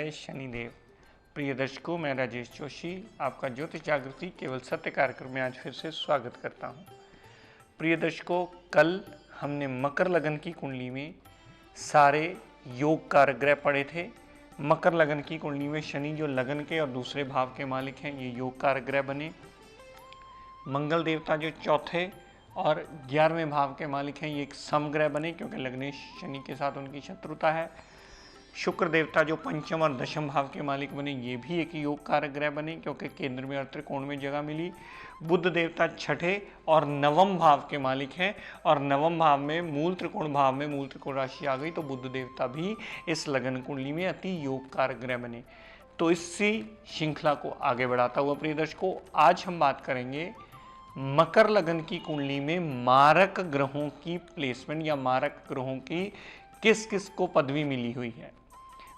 जय शनिदेव। प्रिय दर्शकों, मैं राजेश जोशी आपका ज्योतिष जागृति केवल सत्य कार्यक्रम में आज फिर से स्वागत करता हूं। प्रिय दर्शकों, कल हमने मकर लगन की कुंडली में सारे योग कारक ग्रह पढ़े थे। मकर लगन की कुंडली में शनि जो लगन के और दूसरे भाव के मालिक हैं, ये योग कारक ग्रह बने। मंगल देवता जो चौथे और 11वें भाव के मालिक हैं, ये एक समग्रह बने क्योंकि लग्नेश शनि के साथ उनकी शत्रुता है। शुक्र देवता जो पंचम और दशम भाव के मालिक बने, ये भी एक योग कारक ग्रह बने क्योंकि केंद्र में और त्रिकोण में जगह मिली। बुध देवता छठे और नवम भाव के मालिक हैं और नवम भाव में मूल त्रिकोण भाव में मूल त्रिकोण राशि आ गई, तो बुध देवता भी इस लगन कुंडली में अति योग कारक ग्रह बने। तो इसी श्रृंखला को आगे बढ़ाता हुआ प्रिय दर्शकों, आज हम बात करेंगे मकर लगन की कुंडली में मारक ग्रहों की प्लेसमेंट या मारक ग्रहों की किस किस को पदवी मिली हुई है।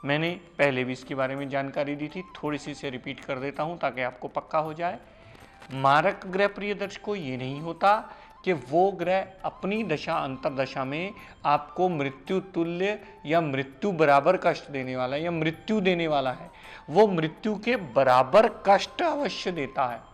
मैंने पहले भी इसके बारे में जानकारी दी थी, थोड़ी सी इसे रिपीट कर देता हूं ताकि आपको पक्का हो जाए। मारक ग्रह प्रिय दर्शकों ये नहीं होता कि वो ग्रह अपनी दशा अंतरदशा में आपको मृत्यु तुल्य या मृत्यु बराबर कष्ट देने वाला है या मृत्यु देने वाला है। वो मृत्यु के बराबर कष्ट अवश्य देता है।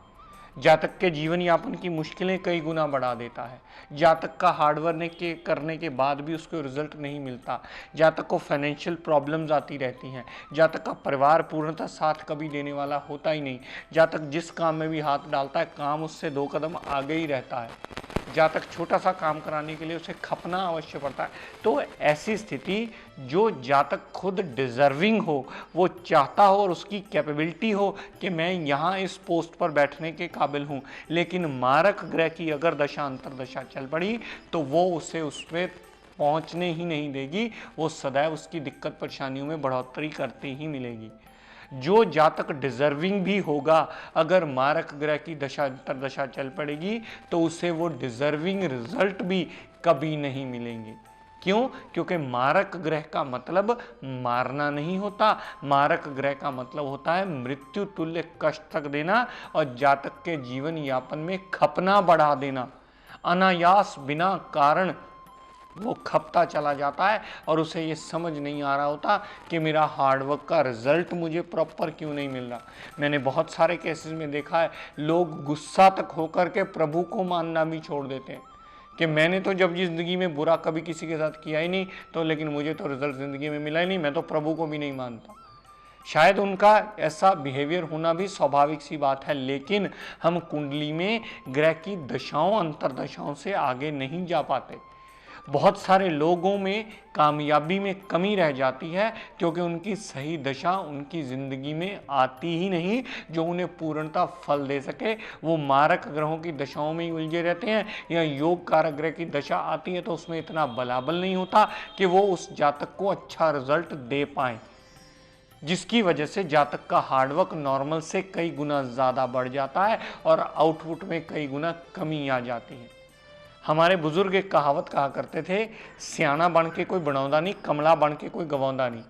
जातक के जीवन यापन की मुश्किलें कई गुना बढ़ा देता है। जातक का हार्डवर्क करने के बाद भी उसको रिजल्ट नहीं मिलता। जातक को फाइनेंशियल प्रॉब्लम्स आती रहती हैं। जातक का परिवार पूर्णतः साथ कभी देने वाला होता ही नहीं। जातक जिस काम में भी हाथ डालता है, काम उससे 2 कदम आगे ही रहता है। जातक छोटा सा काम कराने के लिए उसे खपना अवश्य पड़ता है। तो ऐसी स्थिति जो जातक खुद डिजर्विंग हो, वो चाहता हो और उसकी कैपेबिलिटी हो कि मैं यहाँ इस पोस्ट पर बैठने के काबिल हूँ, लेकिन मारक ग्रह की अगर दशा अंतरदशा चल पड़ी तो वो उसे उसमें पहुँचने ही नहीं देगी। वो सदैव उसकी दिक्कत परेशानियों में बढ़ोतरी करती ही मिलेगी। जो जातक डिजर्विंग भी होगा, अगर मारक ग्रह की दशा अंतरदशा चल पड़ेगी तो उसे वो डिजर्विंग रिजल्ट भी कभी नहीं मिलेंगे। क्यों? क्योंकि मारक ग्रह का मतलब मारना नहीं होता। मारक ग्रह का मतलब होता है मृत्यु तुल्य कष्ट तक देना और जातक के जीवन यापन में खपना बढ़ा देना। अनायास बिना कारण वो खपता चला जाता है और उसे ये समझ नहीं आ रहा होता कि मेरा हार्डवर्क का रिजल्ट मुझे प्रॉपर क्यों नहीं मिल रहा। मैंने बहुत सारे केसेस में देखा है, लोग गुस्सा तक होकर के प्रभु को मानना भी छोड़ देते हैं कि मैंने तो जब जिंदगी में बुरा कभी किसी के साथ किया ही नहीं, तो लेकिन मुझे तो रिजल्ट जिंदगी में मिला ही नहीं, मैं तो प्रभु को भी नहीं मानता। शायद उनका ऐसा बिहेवियर होना भी स्वाभाविक सी बात है, लेकिन हम कुंडली में ग्रह की दशाओं अंतरदशाओं से आगे नहीं जा पाते। बहुत सारे लोगों में कामयाबी में कमी रह जाती है क्योंकि उनकी सही दशा उनकी जिंदगी में आती ही नहीं जो उन्हें पूर्णतः फल दे सके। वो मारक ग्रहों की दशाओं में ही उलझे रहते हैं या योग कारक ग्रह की दशा आती है तो उसमें इतना बलाबल नहीं होता कि वो उस जातक को अच्छा रिजल्ट दे पाए, जिसकी वजह से जातक का हार्डवर्क नॉर्मल से कई गुना ज़्यादा बढ़ जाता है और आउटपुट में कई गुना कमी आ जाती है। हमारे बुजुर्ग एक कहावत कहा करते थे, सियाना बन के कोई बनौदा नहीं, कमला बन के कोई गवौंदा नहीं।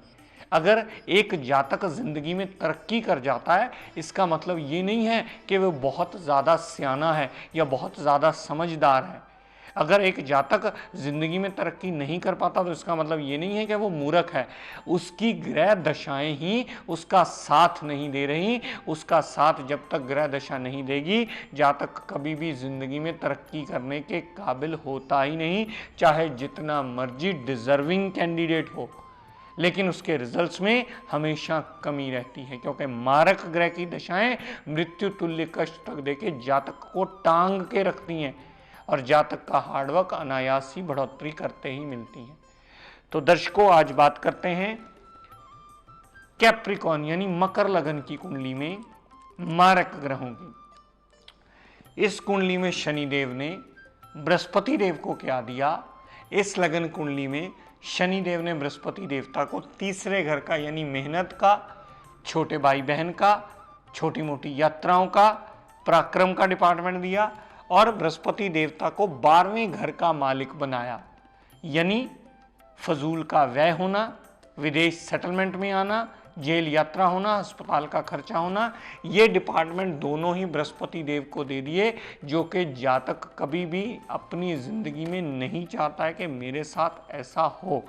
अगर एक जातक जिंदगी में तरक्की कर जाता है, इसका मतलब ये नहीं है कि वो बहुत ज़्यादा सियाना है या बहुत ज़्यादा समझदार है। अगर एक जातक जिंदगी में तरक्की नहीं कर पाता तो इसका मतलब ये नहीं है कि वो मूर्ख है। उसकी ग्रह दशाएं ही उसका साथ नहीं दे रही। उसका साथ जब तक ग्रह दशा नहीं देगी, जातक कभी भी जिंदगी में तरक्की करने के काबिल होता ही नहीं, चाहे जितना मर्जी डिजर्विंग कैंडिडेट हो। लेकिन उसके रिजल्ट्स में हमेशा कमी रहती है क्योंकि मारक ग्रह की दशाएं मृत्यु तुल्य कष्ट तक देके जातक को टांग के रखती हैं और जातक का हार्डवर्क अनायास ही बढ़ोतरी करते ही मिलती है। तो दर्शकों, आज बात करते हैं कैप्रिकॉर्न यानी मकर लगन की कुंडली में मारक ग्रहों की। इस कुंडली में शनिदेव ने बृहस्पति देव को क्या दिया? इस लगन कुंडली में शनिदेव ने बृहस्पति देवता को तीसरे घर का यानी मेहनत का, छोटे भाई बहन का, छोटी मोटी यात्राओं का, पराक्रम का डिपार्टमेंट दिया और बृहस्पति देवता को 12वें घर का मालिक बनाया। यानी फजूल का व्यय होना, विदेश सेटलमेंट में आना, जेल यात्रा होना, अस्पताल का खर्चा होना, ये डिपार्टमेंट दोनों ही बृहस्पति देव को दे दिए, जो कि जातक कभी भी अपनी जिंदगी में नहीं चाहता है कि मेरे साथ ऐसा हो।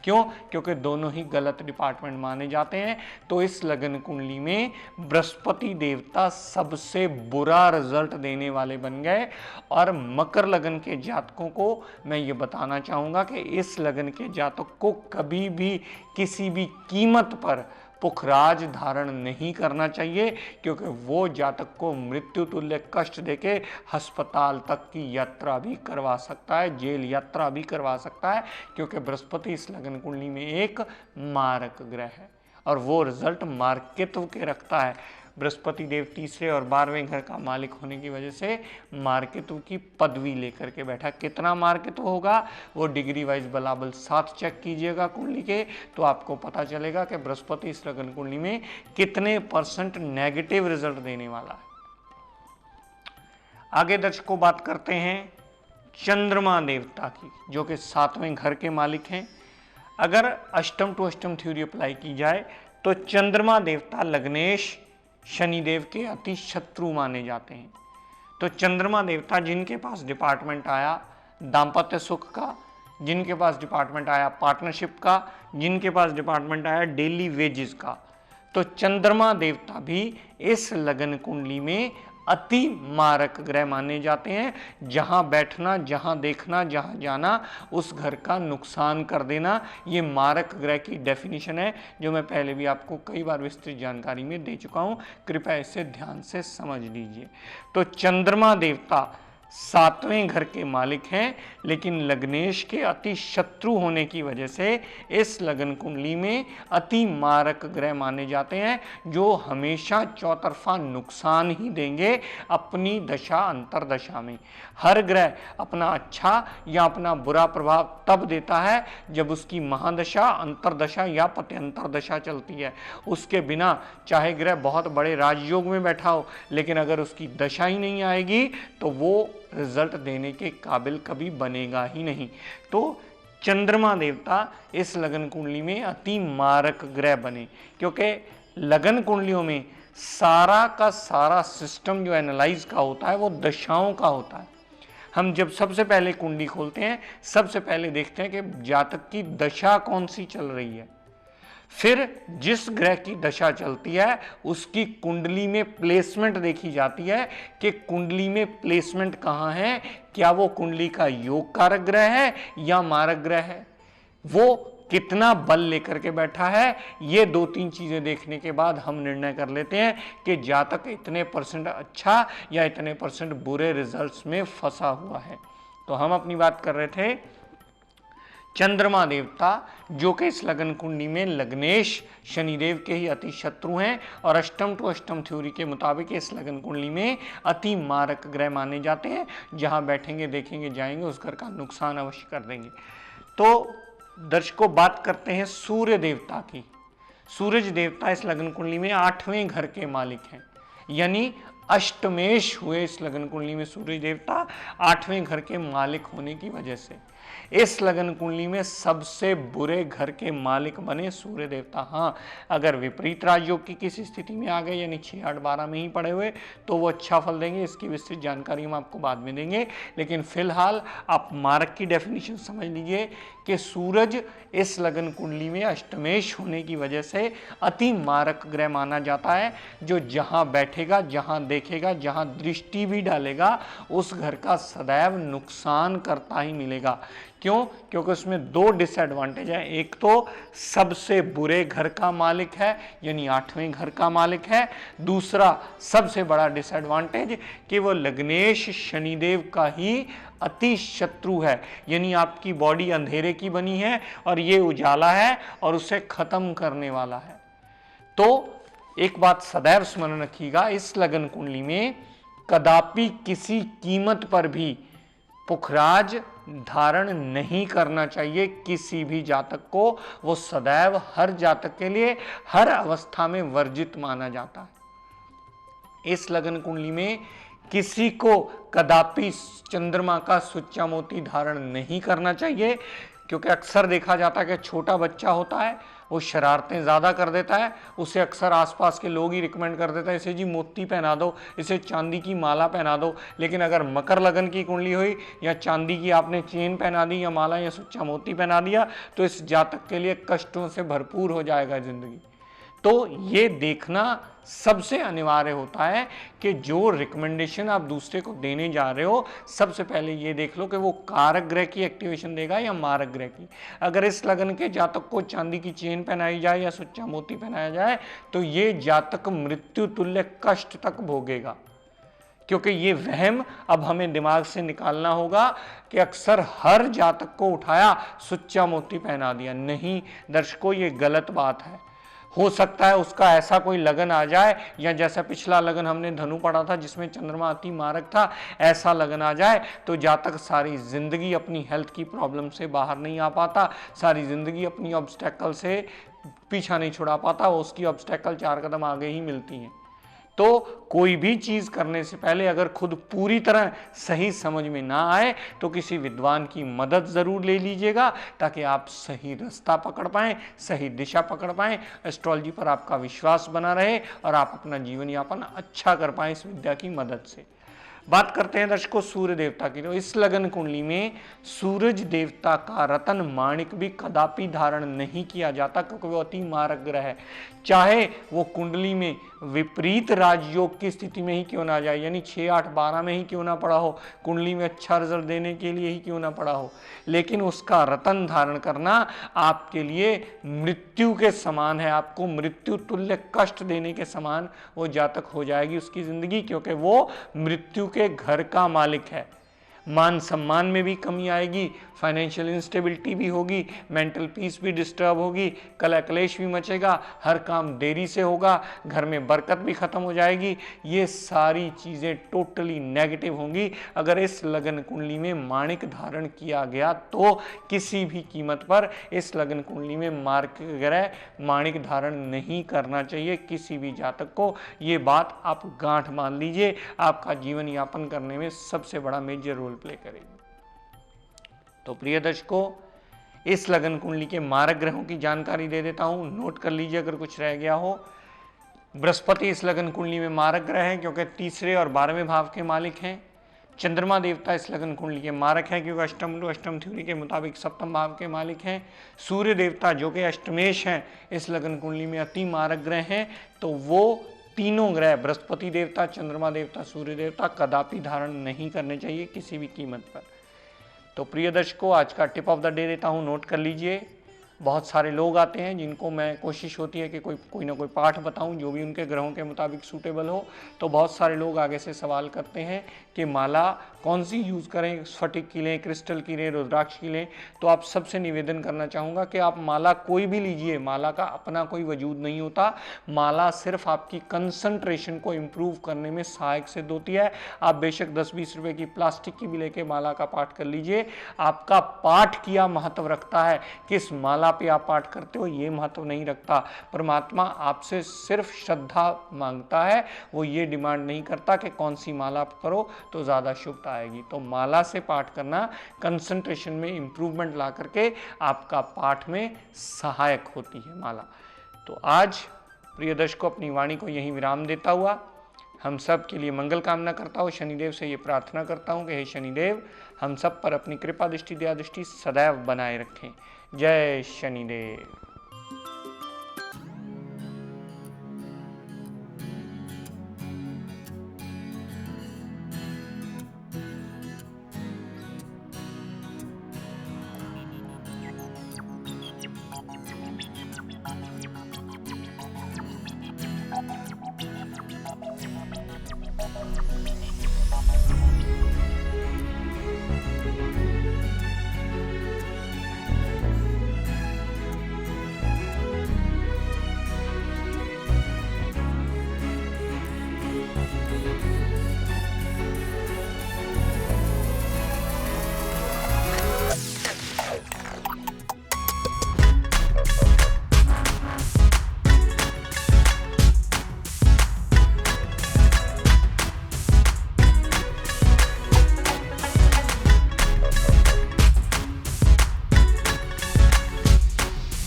क्यों? क्योंकि दोनों ही गलत डिपार्टमेंट माने जाते हैं। तो इस लगन कुंडली में बृहस्पति देवता सबसे बुरा रिजल्ट देने वाले बन गए। और मकर लगन के जातकों को मैं ये बताना चाहूँगा कि इस लगन के जातक को कभी भी किसी भी कीमत पर पुखराज धारण नहीं करना चाहिए, क्योंकि वो जातक को मृत्यु तुल्य कष्ट देके अस्पताल तक की यात्रा भी करवा सकता है, जेल यात्रा भी करवा सकता है, क्योंकि बृहस्पति इस लगन कुंडली में एक मारक ग्रह है और वो रिजल्ट मार्कित्व के रखता है। बृहस्पति देव तीसरे और 12वें घर का मालिक होने की वजह से मार्कित्व की पदवी लेकर के बैठा। कितना मार्कित्व होगा वो डिग्री वाइज बलाबल साथ चेक कीजिएगा कुंडली के, तो आपको पता चलेगा कि बृहस्पति इस लगन कुंडली में कितने % नेगेटिव रिजल्ट देने वाला है। आगे दर्शकों बात करते हैं चंद्रमा देवता की, जो कि 7वें घर के मालिक हैं। अगर अष्टम टू अष्टम थ्योरी अप्लाई की जाए तो चंद्रमा देवता लग्नेश शनिदेव के अति शत्रु माने जाते हैं। तो चंद्रमा देवता जिनके पास डिपार्टमेंट आया दाम्पत्य सुख का, जिनके पास डिपार्टमेंट आया पार्टनरशिप का, जिनके पास डिपार्टमेंट आया डेली वेजेस का, तो चंद्रमा देवता भी इस लगन कुंडली में अति मारक ग्रह माने जाते हैं। जहां बैठना, जहां देखना, जहां जाना, उस घर का नुकसान कर देना, ये मारक ग्रह की डेफिनेशन है, जो मैं पहले भी आपको कई बार विस्तृत जानकारी में दे चुका हूं। कृपया इसे ध्यान से समझ लीजिए। तो चंद्रमा देवता 7वें घर के मालिक हैं, लेकिन लग्नेश के अति शत्रु होने की वजह से इस लगन कुंडली में अति मारक ग्रह माने जाते हैं, जो हमेशा चौतरफा नुकसान ही देंगे अपनी दशा अंतरदशा में। हर ग्रह अपना अच्छा या अपना बुरा प्रभाव तब देता है जब उसकी महादशा, अंतरदशा या पत्यंतर दशा चलती है। उसके बिना चाहे ग्रह बहुत बड़े राजयोग में बैठा हो, लेकिन अगर उसकी दशा ही नहीं आएगी तो वो रिजल्ट देने के काबिल कभी बनेगा ही नहीं। तो चंद्रमा देवता इस लगन कुंडली में अति मारक ग्रह बने, क्योंकि लगन कुंडलियों में सारा का सारा सिस्टम जो एनालाइज का होता है वो दशाओं का होता है। हम जब सबसे पहले कुंडली खोलते हैं, सबसे पहले देखते हैं कि जातक की दशा कौन सी चल रही है, फिर जिस ग्रह की दशा चलती है उसकी कुंडली में प्लेसमेंट देखी जाती है कि कुंडली में प्लेसमेंट कहाँ है, क्या वो कुंडली का योग कारक ग्रह है या मारक ग्रह है, वो कितना बल लेकर के बैठा है। ये 2-3 चीजें देखने के बाद हम निर्णय कर लेते हैं कि जातक इतने % अच्छा या इतने % बुरे रिजल्ट्स में फंसा हुआ है। तो हम अपनी बात कर रहे थे चंद्रमा देवता, जो कि इस लगन कुंडली में लग्नेश शनिदेव के ही अति शत्रु हैं और अष्टम टू अष्टम थ्योरी के मुताबिक इस लगन कुंडली में अति मारक ग्रह माने जाते हैं। जहां बैठेंगे, देखेंगे, जाएंगे, उस घर का नुकसान अवश्य कर देंगे। तो दर्शकों बात करते हैं सूर्य देवता की। सूरज देवता इस लगन कुंडली में 8वें घर के मालिक हैं, यानी अष्टमेश हुए इस लगन कुंडली में सूर्य देवता 8वें घर के मालिक होने की वजह से इस लगन कुंडली में सबसे बुरे घर के मालिक बने सूर्य देवता। हाँ, अगर विपरीत राजयोग की किसी स्थिति में आ गए, यानी 6, 8, 12 में ही पड़े हुए, तो वो अच्छा फल देंगे। इसकी विस्तृत जानकारी हम आपको बाद में देंगे, लेकिन फिलहाल आप मारक की डेफिनेशन समझ लीजिए कि सूरज इस लगन कुंडली में अष्टमेश होने की वजह से अति मारक ग्रह माना जाता है, जो जहां बैठेगा, जहां देखेगा, जहां दृष्टि भी डालेगा, उस घर का सदैव नुकसान करता ही मिलेगा। क्यों? क्योंकि उसमें 2 डिसएडवांटेज है। एक तो सबसे बुरे घर का मालिक है, यानी 8वें घर का मालिक है। दूसरा सबसे बड़ा डिसएडवांटेज कि वो लग्नेश शनिदेव का ही अति शत्रु है, यानी आपकी बॉडी अंधेरे की बनी है और ये उजाला है और उसे खत्म करने वाला है। तो एक बात सदैव स्मरण रखिएगा, इस लगन कुंडली में कदापि किसी कीमत पर भी पुखराज धारण नहीं करना चाहिए किसी भी जातक को। वो सदैव हर जातक के लिए हर अवस्था में वर्जित माना जाता है। इस लगन कुंडली में किसी को कदापि चंद्रमा का सुच्चा मोती धारण नहीं करना चाहिए। क्योंकि अक्सर देखा जाता है कि छोटा बच्चा होता है वो शरारतें ज़्यादा कर देता है, उसे अक्सर आसपास के लोग ही रिकमेंड कर देता है इसे जी मोती पहना दो, इसे चांदी की माला पहना दो। लेकिन अगर मकर लगन की कुंडली हुई या चांदी की आपने चेन पहना दी या माला या सुच्चा मोती पहना दिया तो इस जातक के लिए कष्टों से भरपूर हो जाएगा जिंदगी। तो ये देखना सबसे अनिवार्य होता है कि जो रिकमेंडेशन आप दूसरे को देने जा रहे हो सबसे पहले ये देख लो कि वो कारक ग्रह की एक्टिवेशन देगा या मारक ग्रह की। अगर इस लगन के जातक को चांदी की चेन पहनाई जाए या सुच्चा मोती पहनाया जाए तो ये जातक मृत्यु तुल्य कष्ट तक भोगेगा, क्योंकि ये वहम अब हमें दिमाग से निकालना होगा कि अक्सर हर जातक को उठाया सुच्चा मोती पहना दिया। नहीं दर्शकों, ये गलत बात है। हो सकता है उसका ऐसा कोई लगन आ जाए, या जैसा पिछला लगन हमने धनु पढ़ा था जिसमें चंद्रमा अति मारक था, ऐसा लगन आ जाए तो जातक सारी जिंदगी अपनी हेल्थ की प्रॉब्लम से बाहर नहीं आ पाता, सारी जिंदगी अपनी ऑब्स्टेकल से पीछा नहीं छुड़ा पाता, उसकी ऑब्स्टेकल 4 कदम आगे ही मिलती हैं। तो कोई भी चीज करने से पहले अगर खुद पूरी तरह सही समझ में ना आए तो किसी विद्वान की मदद जरूर ले लीजिएगा, ताकि आप सही रास्ता पकड़ पाएं, सही दिशा पकड़ पाएं, एस्ट्रोलॉजी पर आपका विश्वास बना रहे और आप अपना जीवन यापन अच्छा कर पाएं इस विद्या की मदद से। बात करते हैं दर्शकों सूर्य देवता की। तो इस लगन कुंडली में सूरज देवता का रतन माणिक भी कदापि धारण नहीं किया जाता, क्योंकि वो अति मारक ग्रह है। चाहे वो कुंडली में विपरीत राजयोग की स्थिति में ही क्यों ना जाए, यानी 6, 8, 12 में ही क्यों ना पड़ा हो, कुंडली में अच्छा रिजल्ट देने के लिए ही क्यों ना पड़ा हो, लेकिन उसका रतन धारण करना आपके लिए मृत्यु के समान है। आपको मृत्यु तुल्य कष्ट देने के समान वो जातक हो जाएगी उसकी जिंदगी, क्योंकि वो मृत्यु के घर का मालिक है। मान सम्मान में भी कमी आएगी, फाइनेंशियल इंस्टेबिलिटी भी होगी, मेंटल पीस भी डिस्टर्ब होगी, कलह क्लेश भी मचेगा, हर काम देरी से होगा, घर में बरकत भी खत्म हो जाएगी। ये सारी चीजें टोटली नेगेटिव होंगी अगर इस लगन कुंडली में माणिक धारण किया गया। तो किसी भी कीमत पर इस लगन कुंडली में मार्क ग्रह माणिक धारण नहीं करना चाहिए किसी भी जातक को। ये बात आप गांठ मान लीजिए, आपका जीवन यापन करने में सबसे बड़ा मेजर रोल प्ले करेगी। तो प्रिय दर्शकों, इस लगन कुंडली के मारक ग्रहों की जानकारी दे देता हूं, नोट कर लीजिए अगर कुछ रह गया हो। बृहस्पति इस लगन कुंडली में मारक ग्रह है, क्योंकि तीसरे और 12वें भाव के मालिक हैं। चंद्रमा देवता इस लगन कुंडली के मारक है, क्योंकि अष्टम टू अष्टम थ्योरी के मुताबिक सप्तम भाव के मालिक हैं। सूर्य देवता जो कि अष्टमेश हैं इस लगन कुंडली में अति मारक ग्रह हैं। तो वो तीनों ग्रह बृहस्पति देवता, चंद्रमा देवता, सूर्य देवता कदापि धारण नहीं करने चाहिए किसी भी कीमत पर। तो प्रिय दर्शकों, आज का टिप ऑफ द डे देता हूं, नोट कर लीजिए। बहुत सारे लोग आते हैं जिनको मैं कोशिश होती है कि कोई ना कोई पाठ बताऊं जो भी उनके ग्रहों के मुताबिक सूटेबल हो। तो बहुत सारे लोग आगे से सवाल करते हैं कि माला कौन सी यूज़ करें, स्फटिक की लें, क्रिस्टल की लें, रुद्राक्ष की लें। तो आप सबसे निवेदन करना चाहूँगा कि आप माला कोई भी लीजिए, माला का अपना कोई वजूद नहीं होता। माला सिर्फ आपकी कंसंट्रेशन को इम्प्रूव करने में सहायक सिद्ध होती है। आप बेशक 10-20 रुपए की प्लास्टिक की भी लेके माला का पाठ कर लीजिए, आपका पाठ किया महत्व रखता है। किस माला पे आप पाठ करते हो ये महत्व नहीं रखता। परमात्मा आपसे सिर्फ श्रद्धा मांगता है, वो ये डिमांड नहीं करता कि कौन सी माला आप करो तो ज़्यादा शुभता आएगी। तो माला से पाठ करना कंसंट्रेशन में इंप्रूवमेंट ला करके आपका पाठ में सहायक होती है माला। तो आज प्रिय दर्शकों, अपनी वाणी को यहीं विराम देता हुआ हम सब के लिए मंगल कामना करता हूँ। शनिदेव से ये प्रार्थना करता हूँ कि हे शनिदेव हम सब पर अपनी कृपा दृष्टि, दया दृष्टि सदैव बनाए रखें। जय शनिदेव।